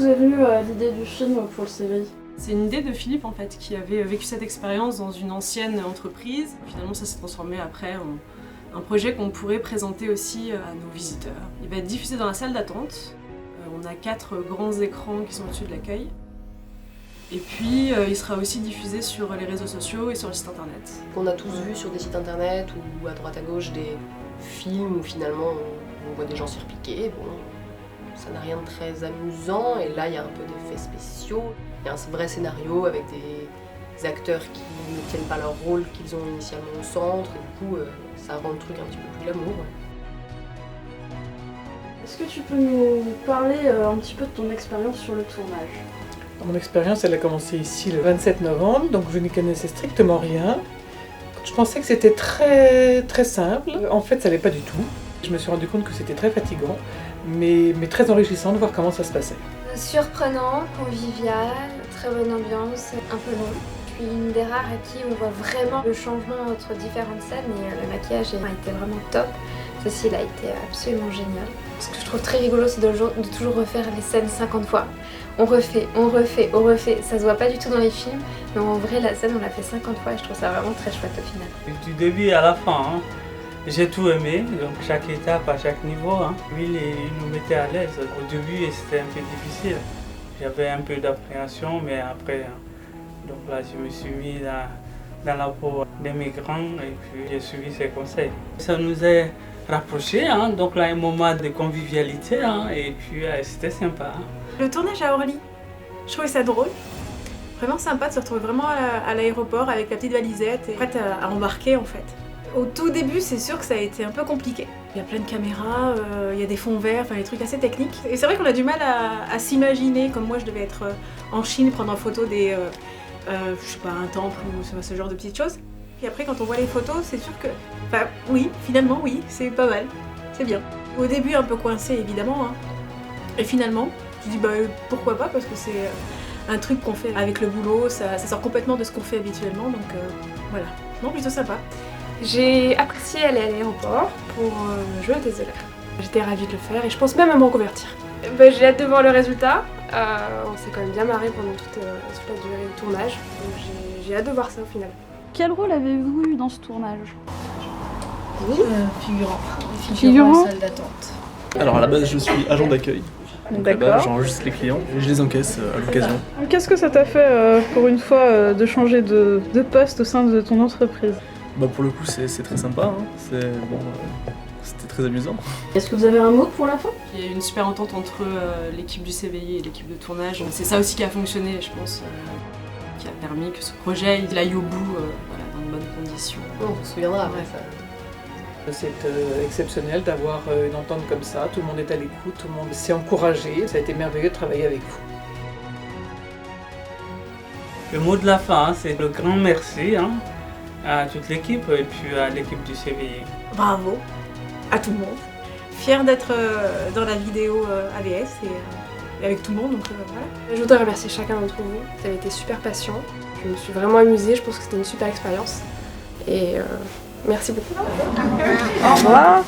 vous est venue l'idée du film pour le CVI? C'est une idée de Philippe en fait, qui avait vécu cette expérience dans une ancienne entreprise. Finalement ça s'est transformé après en un projet qu'on pourrait présenter aussi à nos visiteurs. Il va être diffusé dans la salle d'attente. On a 4 grands écrans qui sont au-dessus de l'accueil. Et puis il sera aussi diffusé sur les réseaux sociaux et sur le site internet. On a tous vu sur des sites internet ou à droite à gauche des films où finalement on voit des gens s'y repliquer. Bon, ça n'a rien de très amusant et là il y a un peu d'effets spéciaux. Il y a un vrai scénario avec des acteurs qui ne tiennent pas leur rôle qu'ils ont initialement au centre et du coup ça rend le truc un petit peu plus glamour. Est-ce que tu peux nous parler un petit peu de ton expérience sur le tournage? Mon expérience, elle a commencé ici le 27 novembre, donc je n'y connaissais strictement rien. Je pensais que c'était très simple. En fait, ça l'est pas du tout. Je me suis rendu compte que c'était très fatigant, mais très enrichissant de voir comment ça se passait. Surprenant, convivial, très bonne ambiance, un peu long. Je suis une des rares à qui on voit vraiment le changement entre différentes scènes et le maquillage a été vraiment top. Ceci, il a été absolument génial. Ce que je trouve très rigolo, c'est de toujours refaire les scènes 50 fois. On refait, ça se voit pas du tout dans les films, mais en vrai la scène on l'a fait 50 fois et je trouve ça vraiment très chouette au final. Du début à la fin, hein, j'ai tout aimé, donc chaque étape à chaque niveau. Hein. Lui, il nous mettait à l'aise. Au début c'était un peu difficile, j'avais un peu d'appréhension, mais après, donc là je me suis mis dans la peau des migrants et puis j'ai suivi ses conseils. Ça nous a rapprochés, hein, donc là un moment de convivialité hein, et puis c'était sympa. Hein. Le tournage à Orly, je trouvais ça drôle, vraiment sympa de se retrouver vraiment à l'aéroport avec la petite valisette et prête à embarquer en fait. Au tout début, c'est sûr que ça a été un peu compliqué. Il y a plein de caméras, il y a des fonds verts, enfin des trucs assez techniques. Et c'est vrai qu'on a du mal à s'imaginer, comme moi je devais être en Chine prendre en photo des, je sais pas, un temple ou ce genre de petites choses. Puis après quand on voit les photos, c'est sûr que, enfin oui, finalement oui, c'est pas mal, c'est bien. Au début un peu coincé évidemment, hein. Et finalement, je dis bah pourquoi pas parce que c'est un truc qu'on fait avec le boulot, ça sort complètement de ce qu'on fait habituellement, donc voilà. Non, plutôt sympa. J'ai apprécié aller à l'aéroport pour jouer au test de l'air. J'étais ravie de le faire et je pense même à me reconvertir. J'ai hâte de voir le résultat. On s'est quand même bien marré pendant toute la durée du tournage, donc j'ai hâte de voir ça au final. Quel rôle avez-vous eu dans ce tournage? Figurant. Figurant en salle d'attente. Alors à la base je suis agent d'accueil. Donc là-bas j'enregistre les clients et je les encaisse à l'occasion. Qu'est-ce que ça t'a fait pour une fois de changer de poste au sein de ton entreprise? Bah pour le coup c'est très sympa, hein. C'était très amusant. Est-ce que vous avez un mot pour la fin? Il y a eu une super entente entre l'équipe du CVI et l'équipe de tournage. C'est ça aussi qui a fonctionné, je pense, qui a permis que ce projet il aille au bout voilà, dans de bonnes conditions. On se souviendra après ça. C'est exceptionnel d'avoir une entente comme ça, tout le monde est à l'écoute, tout le monde s'est encouragé, ça a été merveilleux de travailler avec vous. Le mot de la fin, hein, c'est le grand merci hein, à toute l'équipe et puis à l'équipe du CVI. Bravo à tout le monde. Fière d'être dans la vidéo AVS et avec tout le monde, donc voilà. Je voudrais remercier chacun d'entre vous, vous avez été super patients. Je me suis vraiment amusée, je pense que c'était une super expérience. Et merci beaucoup. Au revoir.